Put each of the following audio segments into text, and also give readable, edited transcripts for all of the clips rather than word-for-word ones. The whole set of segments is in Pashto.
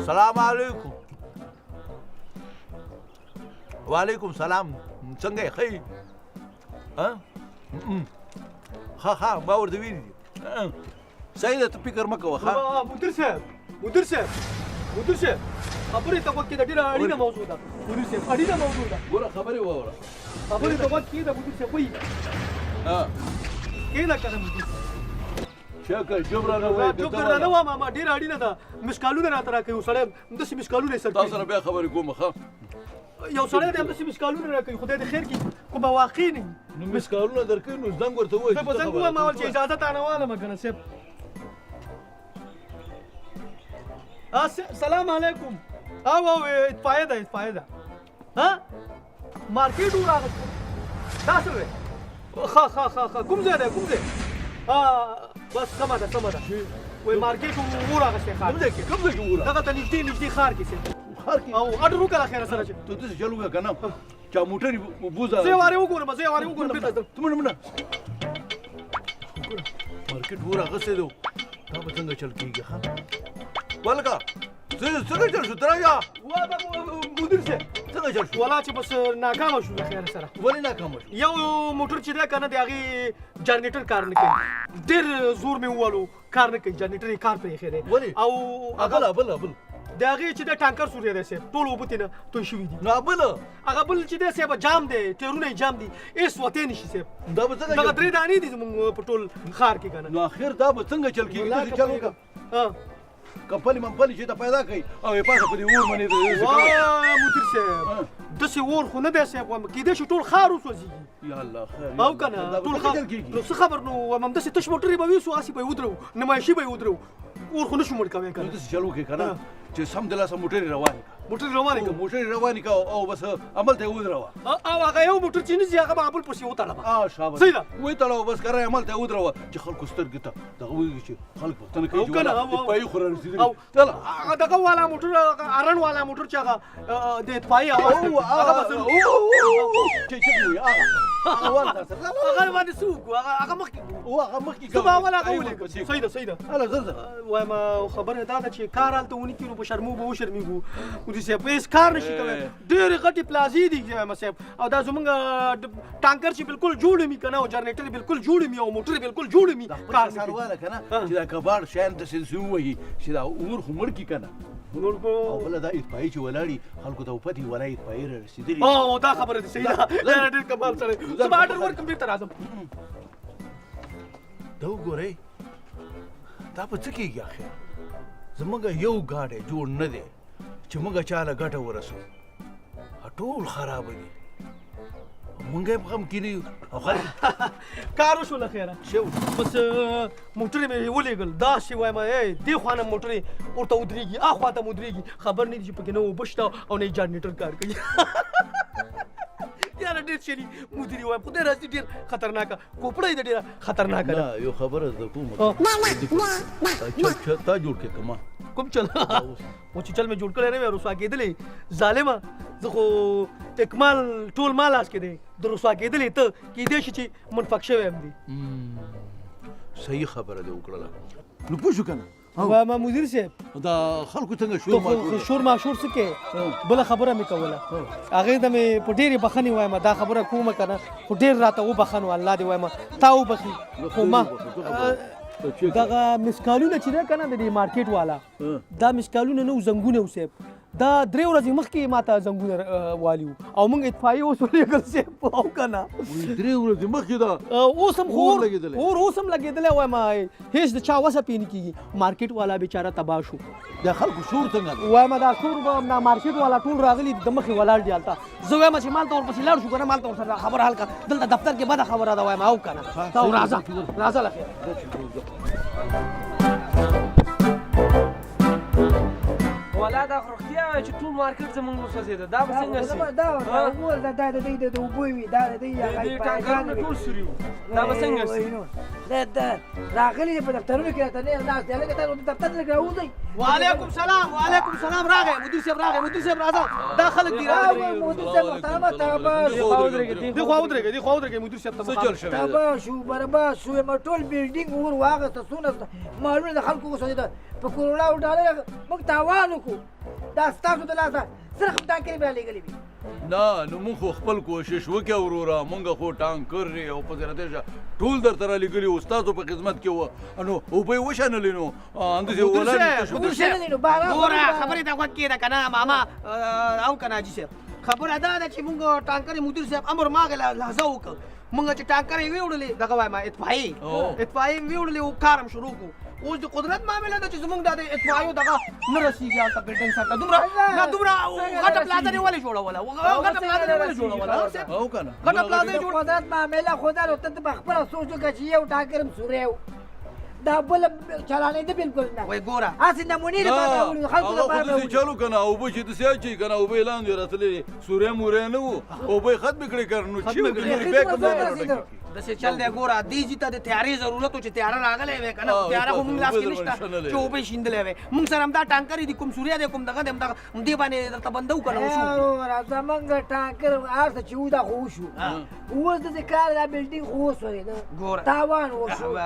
سلام علیکم. وعلیکم سلام. څنګه یې ښه؟ ها ما ورته ویلي دي. صحیح ده، ته فکر مه کوه. مدیر صاحب خبرې ته غوږ کېږده، ډېره اړینه موضوع ده. مدیر صاحب اړینه موضوع ده. ګوره خبرې واوره. خبرې ته غوږ کېږده مدیر صاحب. وایي کېږده که نه مدیر صاحب؟ شکل جبرانه وایي. جبرانه وایم اما ډېره اړینه ده. مسکالونه راته راکوي. یو سړی همداسې مسکالونه یې سر تاسو سره بیا خبرې کوم. یو سړی دی همداسې مسکالونه راکوي. خدای دې خیر کړي، کومه واقع نه وي. نو مسکالونه درکوي نو زنګ ورته ووایي. زه به زنګ ووایم اول چې اجازه تانه والم که نه صاحب. سلام علیکم. او اطفایه ده مارکیټ وراغسته. دا څه دی؟ ښه کوم ځای دی؟ بس سمه ده وایي مارکیټ وراغستی. ښار کوم ځای کې وراغستی؟ دغه ته نږدې ښار کې صاحب. ښار کې او اډر وکړه خیره سره چې ته داسې چل وکړه که نه چا موټر بوځه. زه یې وارې وګورم بېرته ته منه مارکیټ وراغستی دی. دا به څنګه چل کېږي؟ ولکه څنګه چل شو؟ ته راځه مدیر صاحب. څنګه چل شو؟ والله چې بس ناکامه شو له خیره سره. ولې ناکامه شو؟ یو موټر چې دی که نه د هغې جنریټر کار نه کوي. ډېر زور مې ووالو کار نه کوي. جنریټر یې کار پرېښی دی. ولې؟ او بل د هغې چې دی ټانکر سوری دی صاحب. ټول اوبه ترېنه توی شوي دي. نو هغه بل چې دی صاحب جام دی. ټیرونه یې جام دي. هېڅ وتی نه شي صاحب. دا به څنګه دغه 3 دانې دي زموږ په ټول ښار کې که نه. نو اخر دا به څنګه چل کېږي؟ داسې چل وکړه کمپنۍ ممپنۍ چې ته پیدا کړئ او یې پاسه په دې اور باندې واه مدیر صاحب داسې اور خو نه دی صاحب. وایم کېدای شي ټول ښار وسوځېږي. یا الله خیر. او که نه ټول ښار نو څه خبر نو وایم همداسې تش موټر یې به ویسو هسې به یې ودرو نمایشي به یې ودرو. اور خو نه شو مړ کوی که نه. داسې چل وکړې که نه چې سمدلاسه موټر یې روانې موټر روانې کړه او بس عمل ته یې ودروه. او هغه یو موټر چې نه ځي هغه به بل پسې وتړمه. شاباس صحیح ده. وتړه بس کرای عمل ته یې ودروه چې خلکو سترګې ته دغه وایي چې خلک پوښتنه کوي چې اطفایي خو رارسېدلي. هغه دغه والا موټر ارن والا موټر چې هغه د اطفایي اواز کوي هغه باندې څه وکړو؟ هغه مخکې زه به اول هغه ولیکم. صحیح ده. وایم خبره دا ده چې کار هلته ونکړي نو په شرمو به وشرمېږو. مدیر صاحب هېڅ کار نشي کولی. ډېرې غټې پلازې دي وایم صاحب. او دا زمونږ ټانکر چې بالکل جوړ وي که نه او جنریټر یې بالکل جوړ وي او موټر یې بالکل جوړ وي کار نه کوي که نه چې دا کباړ شیان داسې ووهي چې دا اور خو مړ کړي که نه. او بله دا اطفایي چې ولاړي خلکو ته وپتې ولا اطفایي رارسېدلي. دا خبره دې صحیح ده. دا ډېر کمال سړی. زه به اډر ورکړم بېرته راځم. دا وګورئ دا به څه کېږي اخر؟ زموږ یو ګاډی جوړ نه دی چې موږ چاله ګټه ورسو. ټول خرابه دي. موږ یې په غم کې نه یو او خلک کار وشو له خیره. بس موټر مې ولېږل داسې وایم دې خوا نه موټر یې ورته ودرېږي اخوا ته مو ودرېږي. خبر نه دي چې پکې نه اوبه شته او نه یې جنریټر کار کوي. یاره ډېر شري مدیر وایم خدای راځي ډېر خطرناکه کوپړه یې ده ډېره خطرناکه ده. یو خبره زده کوم تا جوړ کړې که ما کوم چل و چې چل مې جوړ کړی نه وی رسوا کېدلی ظالمه. زه خو اکمال ټول ما لاس کې دی. د رسوا کېدلی ته کېدای شي چې منفق شوی هم دی. صحیح خبره دې وکړله. نو پوه شو که نه وایم مدیر صاحب دا خلکو څنګه شور ماشور څه کې بله خبره مې کوله. هغې ته مې په ډېرې بخښنې وایم دا خبره کومه که نه خو ډېر راته وبخښن الله دې وایم تا وبخي. خو ما دغه مسکالونه چې دی که نه د دې مارکیټ والا دا مسکالونه نه و زنګونه و صاحب. دا 3 ورځې مخکې ما ته زنګونه والي وو او موږ اطفایي اوس ولېږل صاحب او که نه 3 ورځې مخکې دا اوس هم اور اوس هم لګېدلی وایم هېڅ د چا وسه پې نه کېږي. مارکیټ والا بیچاره تباه شو. دا خلکو شور څنګه دی؟ وایم دا شور به مارکیټ والا ټول راغلي د مخې ولاړ دي هلته. زه وایم چې مالته ورپسې لاړ شو که نه مالته ورسره خبره حل کړه. دلته دفتر کې بده خبره ده وایم او که نه راځه له خیره. والا دا خو رښتیا وایي چې ټول مارکیټ زموږ وسوځېده. دا به څنګه شي؟ دا د دوی د اوبه وي دا د دوی ټانکرونه ټول سوري وو. دا به څنګه شي؟ راغلی په دفترونو کې راته نه ناست دی هلکه تاسو دفتر ته راوځئ وعلیکم سلام وعلیکم سلام راغی مدیر صاحب راځه دا خلک دي راغلي مدیر صاحب محترمه تابه دی خوا ودرېږئ مدیر صاحب ته څه چل شوی دی؟ تابه شو برباد شو یم ټول بلډینګ ور واغسته څونه مالونه د خلکو وسوځېده په کروڑاو ډالر موږ تاوان وکړو دا ستاسو د لاسه صرف ټانکرې به رالېږلې وي نه نو مونږ خو خپل کوشش وکړو وروره مونږ خو ټانکر دی او په زیرته ټول درته رالیږلي وو ستاسو په خدمت کې وو نو اوبه یې وشانلې نو اندازې ولاړې ګوره خبرې ته غوږ کېږده که نه ماما او که نه حاجي صاحب خبره دا ده چې مونږ ټانکر مدیر صاحب امر ما هغه لحظه وکړ مونږ چې ټانکر یې ویوړلې دغه وایم اطفایي مې ویوړلې او کار هم شروع کړو اوس د قدرت معامله ده چې زمونږ دا د اطفایو دغه نه رسېږي هلته بلډینګ سر ته دومره غټه پلازه دې ولې جوړوله غټه پلازه دې ولې جوړوله او که نه غټه پلازه یې جوړ قدرت معامله خو دا نو ته په خپله سوچ وکړه چې یو ټانکر هم سوری و دا بل چلانېده بلکل نه وایي ګوره هسې نمونې لپاره راوړي خلکو هغه لپاره خو داسې چالو که نه اوبه چې داسې اچوي که نه اوبه یې لاندې راتللې سوری موری نه وو اوبه یې ختمې کړې که نو چې وکړي نورې بیا کوم ځای نه راډکېږي داسې چل دی ګوره دې جي ته د تیارې ضرورت و چې تیاره راغلی وی که نه تیاره خو مونږ لاس کې نشته چې اوبه یې شیندلی وی مونږ سره همدا ټانکر دي کوم سوریا دی کوم دغه دی همدغه دې باندې درته بنده وکړه وشو زمونږ ټانکر هر څه چې و دا خو وشو اوس داسې کار دا بلډینګ خو وسوځېده ګوره تاوان وشو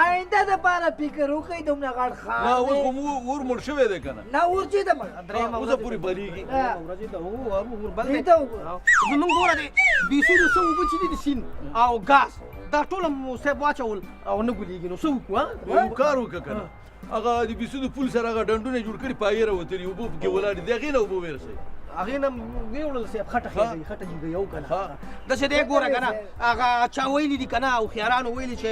آینده دپاره فکر وکړئ دومره غټ نه اوس ښار خو اور مړ شوی دی که نه نه اور چې ده مړ اوسه پورې بلیږي ورځې ته وربل دی دې ته وګوره زمونږ ګوره د بیسو د څه اوبه چې دي د سیند او ګاز دا ټول مو صاحب واچول او نه ګلېږي نو څه وکړو یو کار وکړه که نه هغه د بیسو د پول سره هغه ډنډونه جوړ کړي پایې راوتلي اوبه پکې ولاړې دي هغې نه اوبه ورسوي هغې نه ویوړل صاحب خټه خټه جګه یو که نه داسې دی ګوره که نه هغه چا ویلي دي که نه او خیارانو ویلي چې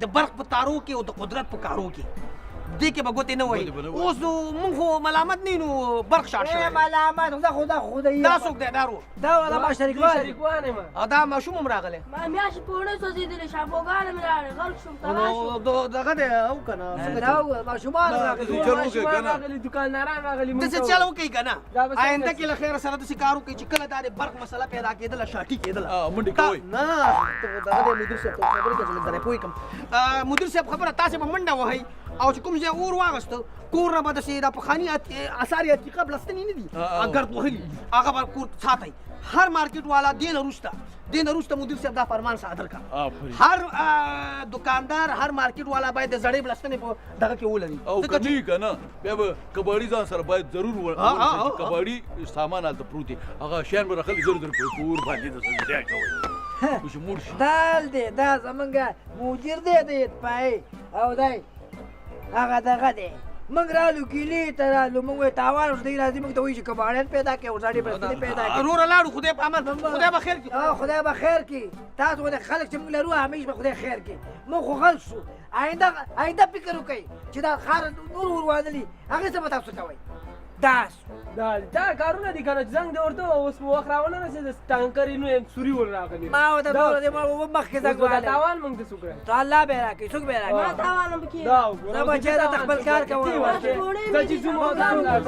د برق په تارو کې او د قدرت په کارو کې دې کې به ګوتې نه وایي اوس نو مونږ خو ملامت نه نو برق شاټ شوی ملامت دا خدای دا څوک دی دارو دا ولا ما شریکوان یم او دا ماشوم هم راغلی ما میاشتې پوړۍ سوځېدلې شاپوګانې مې راغلې غرق شوم تباه شوم نو دغه دی او که نه دا ماشومان راغلي چل وکړه که نه راغلي دکانداران راغلي داسې چل وکړئ که نه دا به څنګه آینده کې له خیره سره داسې کار وکړئ چې کله دا د برق مسله پیدا کېدله شاټي کېدله منډې کوئ نه دغه دی مدیر صاحب ته خبرې کوي چې لږ ځای پوه کړم مدیر صاحب خبره تاسې به منډه وهئ او چې کوم ځای اور واغسته کور نه به داسې دا پخواني اثار عتیقه بلستنې نه دي ګرد وهلي هغه به کور ساتئ هر مارکیټ والا دې نه وروسته مدیر صاحب دا فرمان صادر کړه هر دکاندار هر مارکیټ والا باید د زړې بلستنې په دغه کې ولري او که نه که نه بیا به کباړي ځان سره باید ضرور ورسوي کباړي سامان هلته پروت دی هغه شیان به راخلي زر در په اور باندې د ځای کوئ چې مړ شي دال دی دا زمونږ مدیر دی د اطفایي او دی هغه دغه دی موږ رالو کیلې ته رالو موږ وایي تاوان ورته راځي موږ ته وایي چې کباړیان پیدا کړي او زړې بلستنې پیدا کړي وروره لاړو خدای په امان خدای به خیر کړي خدای به خیر کړي تاسو غوندې خلک چې موږ لرو همیش به خدای خیر کړي موږ خو غل شو آینده فکر وکړئ چې دا ښار نور ورواندلي هغې څه به تاسو کوئ دا کارونه دي که نه چې زنګ دی ورته اوس په وخت راونه رسېد ټانکر یې نو سوري ور راغلي ما ورته وویل ما مخکې زنګ دا تاوان موږ ته څوک راکړي ته الله به یې راکړي څوک به یې ما راکړي تاوان هم پکې دا وګوره زه به چېرته خپل کار کوم پوړۍ مې ځه چې ځو ما ځان لاړ